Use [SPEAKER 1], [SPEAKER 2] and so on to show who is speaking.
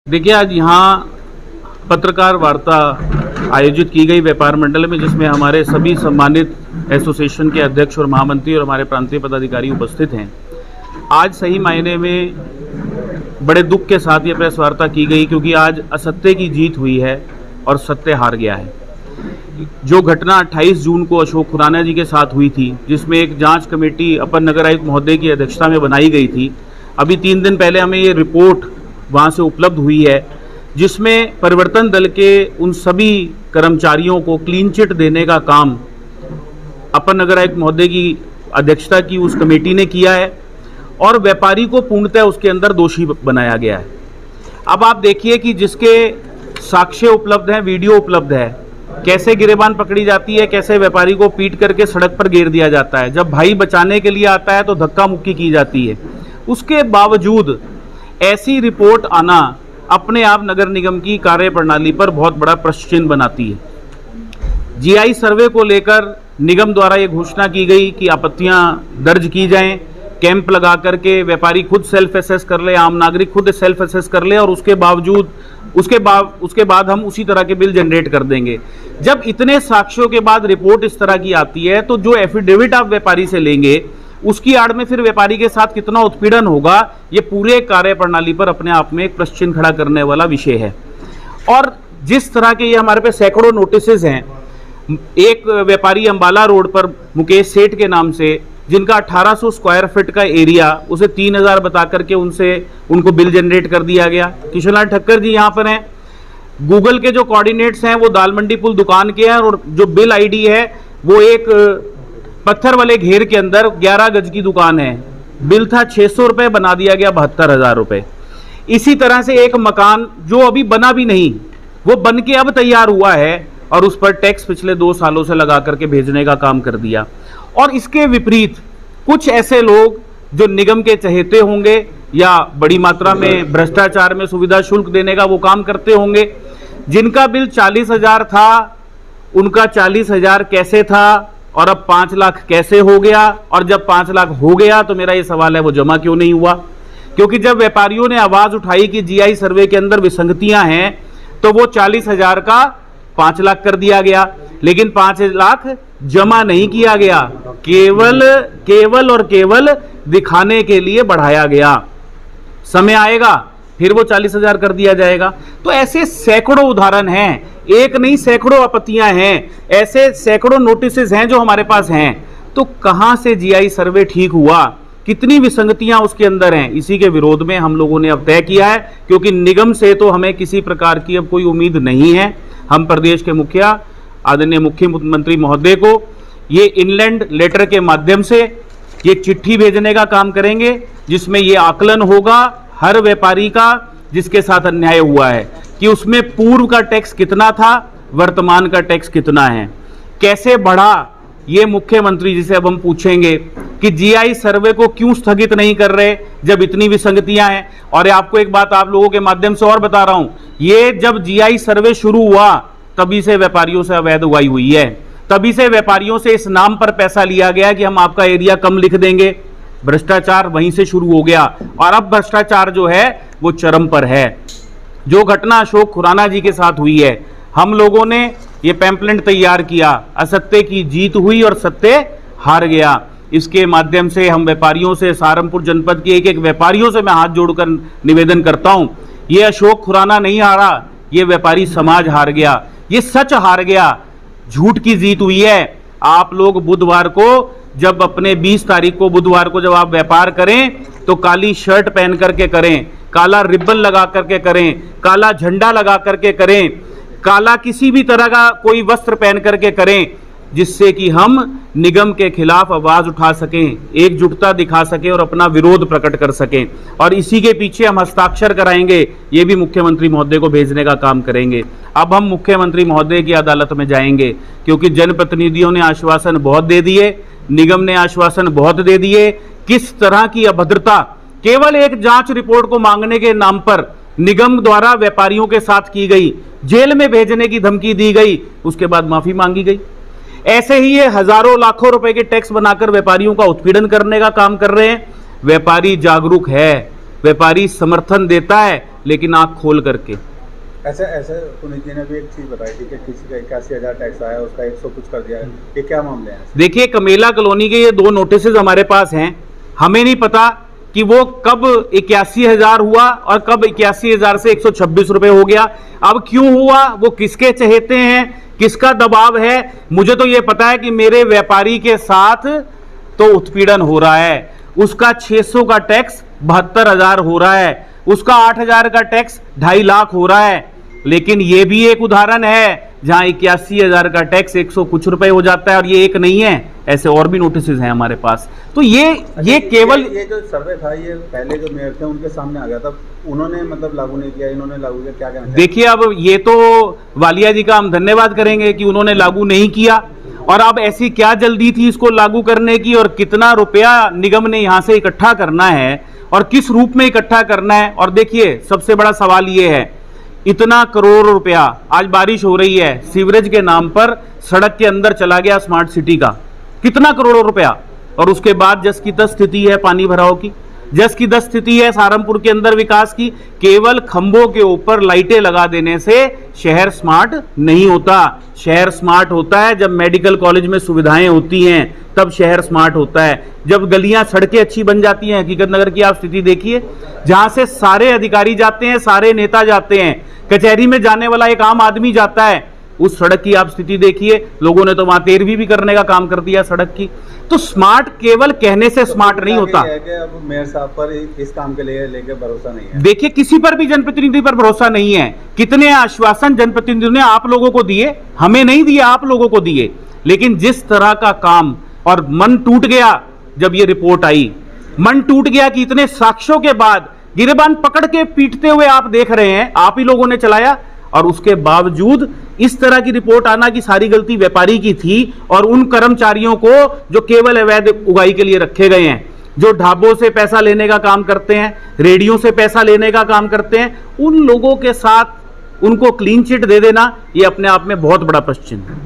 [SPEAKER 1] देखिए, आज यहाँ पत्रकार वार्ता आयोजित की गई व्यापार मंडल में, जिसमें हमारे सभी सम्मानित एसोसिएशन के अध्यक्ष और महामंत्री और हमारे प्रांतीय पदाधिकारी उपस्थित हैं। आज सही मायने में बड़े दुख के साथ ये प्रेस वार्ता की गई, क्योंकि आज असत्य की जीत हुई है और सत्य हार गया है। जो घटना 28 जून को अशोक खुराना जी के साथ हुई थी, जिसमें एक जांच कमेटी अपर नगर आयुक्त महोदय की अध्यक्षता में बनाई गई थी, अभी 3 दिन पहले हमें ये रिपोर्ट वहाँ से उपलब्ध हुई है, जिसमें परिवर्तन दल के उन सभी कर्मचारियों को क्लीन चिट देने का काम अपर नगर आयुक्त महोदय की अध्यक्षता की उस कमेटी ने किया है और व्यापारी को पूर्णतः उसके अंदर दोषी बनाया गया है। अब आप देखिए कि जिसके साक्ष्य उपलब्ध हैं, वीडियो उपलब्ध है, कैसे गिरेबान पकड़ी जाती है, कैसे व्यापारी को पीट करके सड़क पर गिर दिया जाता है। जब भाई बचाने के लिए आता है तो धक्का मुक्की की जाती है। उसके बावजूद ऐसी रिपोर्ट आना अपने आप नगर निगम की कार्यप्रणाली पर बहुत बड़ा प्रश्न चिन्ह बनाती है। जीआई सर्वे को लेकर निगम द्वारा ये घोषणा की गई कि आपत्तियां दर्ज की जाएं, कैंप लगा करके व्यापारी खुद सेल्फ असेस कर ले, आम नागरिक खुद सेल्फ असेस कर ले और उसके बाद हम उसी तरह के बिल जनरेट कर देंगे। जब इतने साक्ष्यों के बाद रिपोर्ट इस तरह की आती है, तो जो एफिडेविट आप व्यापारी से लेंगे उसकी आड़ में फिर व्यापारी के साथ कितना उत्पीड़न होगा, ये पूरे कार्यप्रणाली पर अपने आप में एक प्रश्न चिन्ह खड़ा करने वाला विषय है। और जिस तरह के ये हमारे पे सैकड़ों नोटिसेज हैं, एक व्यापारी अंबाला रोड पर मुकेश सेठ के नाम से, जिनका 1800 स्क्वायर फीट का एरिया, उसे 3000 बता करके उनको बिल जनरेट कर दिया गया। किशोरलाल ठक्कर जी यहाँ पर हैं। गूगल के जो कोऑर्डिनेट्स हैं वो दाल मंडी पुल दुकान के हैं और जो बिल आईडी है वो एक पत्थर वाले घेर के अंदर 11 गज की दुकान है। बिल था 600 रुपये, बना दिया गया 72,000 रुपये। इसी तरह से एक मकान जो अभी बना भी नहीं, वो बन के अब तैयार हुआ है और उस पर टैक्स पिछले 2 सालों से लगा करके भेजने का काम कर दिया। और इसके विपरीत कुछ ऐसे लोग जो निगम के चहेते होंगे या बड़ी मात्रा में भ्रष्टाचार में सुविधा शुल्क देने का वो काम करते होंगे, जिनका बिल 40,000 था, उनका 40,000 कैसे था और अब 5 लाख कैसे हो गया, और जब 5 लाख हो गया तो मेरा ये सवाल है वो जमा क्यों नहीं हुआ। क्योंकि जब व्यापारियों ने आवाज उठाई कि जीआई सर्वे के अंदर विसंगतियां हैं, तो वो 40,000 का 5 लाख कर दिया गया, लेकिन 5 लाख जमा नहीं किया गया, केवल और केवल दिखाने के लिए बढ़ाया गया। समय आएगा फिर वो 40,000 कर दिया जाएगा। तो ऐसे सैकड़ों उदाहरण हैं, एक नहीं सैकड़ों आपत्तियां हैं, ऐसे सैकड़ों नोटिसेस हैं जो हमारे पास हैं। तो कहां से जीआई सर्वे ठीक हुआ, कितनी विसंगतियां उसके अंदर हैं, इसी के विरोध में हम लोगों ने अब तय किया है। क्योंकि निगम से तो हमें किसी प्रकार की अब कोई उम्मीद नहीं है। हम प्रदेश के मुखिया आदरणीय मुख्यमंत्री महोदय को ये इनलैंड लेटर के माध्यम से ये चिट्ठी भेजने का काम करेंगे, जिसमें ये आकलन होगा हर व्यापारी का जिसके साथ अन्याय हुआ है, कि उसमें पूर्व का टैक्स कितना था, वर्तमान का टैक्स कितना है, कैसे बढ़ा। ये मुख्यमंत्री जी से अब हम पूछेंगे कि जीआई सर्वे को क्यों स्थगित नहीं कर रहे जब इतनी विसंगतियां हैं। और आपको एक बात आप लोगों के माध्यम से और बता रहा हूं, ये जब जीआई सर्वे शुरू हुआ तभी से व्यापारियों से अवैध उगाई हुई है, तभी से व्यापारियों से इस नाम पर पैसा लिया गया कि हम आपका एरिया कम लिख देंगे। भ्रष्टाचार वहीं से शुरू हो गया और अब भ्रष्टाचार जो है वो चरम पर है। जो घटना अशोक खुराना जी के साथ हुई है, हम लोगों ने ये पैम्पलेट तैयार किया, असत्य की जीत हुई और सत्य हार गया। इसके माध्यम से हम व्यापारियों से, सहारनपुर जनपद के एक व्यापारियों से मैं हाथ जोड़कर निवेदन करता हूं, ये अशोक खुराना नहीं हारा, ये व्यापारी समाज हार गया, ये सच हार गया, झूठ की जीत हुई है। आप लोग बुधवार को, जब अपने 20 तारीख को बुधवार को जब आप व्यापार करें तो काली शर्ट पहन करके करें, काला रिबन लगा करके करें, काला झंडा लगा करके करें, काला किसी भी तरह का कोई वस्त्र पहन करके करें, जिससे कि हम निगम के खिलाफ आवाज उठा सकें, एकजुटता दिखा सकें और अपना विरोध प्रकट कर सकें। और इसी के पीछे हम हस्ताक्षर कराएंगे, ये भी मुख्यमंत्री महोदय को भेजने का काम करेंगे। अब हम मुख्यमंत्री महोदय की अदालत में जाएंगे, क्योंकि जनप्रतिनिधियों ने आश्वासन बहुत दे दिए, निगम ने आश्वासन बहुत दे दिए। किस तरह की अभद्रता केवल एक जांच रिपोर्ट को मांगने के नाम पर निगम द्वारा व्यापारियों के साथ की गई, जेल में भेजने की धमकी दी गई, उसके बाद माफी मांगी गई। ऐसे ही ये हजारों लाखों रुपए के टैक्स बनाकर व्यापारियों का उत्पीड़न करने का काम कर रहे हैं। व्यापारी जागरूक है, व्यापारी समर्थन देता है, लेकिन आंख खोल करके।
[SPEAKER 2] ऐसे पुनीत जी ने भी एक चीज बताई थी कि किसी का 81,000 टैक्स आया, उसका 100 कुछ कर दिया है। ये क्या मामले हैं?
[SPEAKER 1] देखिए, कमेला कॉलोनी के ये 2 नोटिसेज हमारे पास हैं। हमें नहीं पता कि वो कब 81,000 हुआ और कब 81,000 से 126 रुपए हो गया। अब क्यों हुआ, वो किसके चहेते हैं, किसका दबाव है। मुझे तो ये पता है कि मेरे व्यापारी के साथ तो उत्पीड़न हो रहा है। उसका 600 का टैक्स 72,000 हो रहा है, उसका 8,000 का टैक्स 2.5 लाख हो रहा है। लेकिन ये भी एक उदाहरण है जहां 81,000 का टैक्स 100 कुछ रुपए हो जाता है, और ये एक नहीं है, ऐसे और भी नोटिसेज हैं हमारे पास। तो ये केवल
[SPEAKER 2] ये जो सर्वे था, ये पहले जो मेयर थे उनके सामने आ गया था, उन्होंने मतलब लागू नहीं किया, इन्होंने लागू किया, क्या कहना चाहिए?
[SPEAKER 1] देखिए, अब ये तो वालिया जी का हम धन्यवाद करेंगे कि उन्होंने लागू नहीं किया। और अब ऐसी क्या जल्दी थी इसको लागू करने की, और कितना रुपया निगम ने यहां से इकट्ठा करना है और किस रूप में इकट्ठा करना है। और देखिए, सबसे बड़ा सवाल ये है, इतना करोड़ रुपया, आज बारिश हो रही है, सीवरेज के नाम पर सड़क के अंदर चला गया स्मार्ट सिटी का, कितना करोड़ों रुपया। और उसके बाद जस की तस स्थिति है पानी भराव की, जस की तस स्थिति है सहारनपुर के अंदर विकास की। केवल खंभों के ऊपर लाइटें लगा देने से शहर स्मार्ट नहीं होता। शहर स्मार्ट होता है जब मेडिकल कॉलेज में सुविधाएं होती हैं, तब शहर स्मार्ट होता है। जब गलियां सड़कें अच्छी बन जाती हैं। हकीकत नगर की आप स्थिति देखिए, जहां से सारे अधिकारी जाते हैं, सारे नेता जाते हैं, कचहरी में जाने वाला एक आम आदमी जाता है, उस सड़क की आप स्थिति देखिए। लोगों ने तो वहां 13वीं भी करने का काम कर दिया सड़क की। तो स्मार्ट केवल कहने से स्मार्ट नहीं होता।
[SPEAKER 2] अब मेयर साहब पर इस काम के लिए लेके भरोसा नहीं है।
[SPEAKER 1] देखिए, किसी पर भी जनप्रतिनिधि पर भरोसा नहीं है। कितने आश्वासन जनप्रतिनिधियों ने आप लोगों को दिए, हमें नहीं दिए, आप लोगों को दिए। लेकिन जिस तरह का काम, और मन टूट गया जब ये रिपोर्ट आई, मन टूट गया कि इतने साक्ष्यों के बाद गिरबान पकड़ के पीटते हुए आप देख रहे हैं, आप ही लोगों ने चलाया, और उसके बावजूद इस तरह की रिपोर्ट आना कि सारी गलती व्यापारी की थी और उन कर्मचारियों को जो केवल अवैध उगाई के लिए रखे गए हैं, जो ढाबों से पैसा लेने का काम करते हैं, रेडियो से पैसा लेने का काम करते हैं, उन लोगों के साथ उनको क्लीन चिट दे देना, ये अपने आप में बहुत बड़ा प्रश्न है।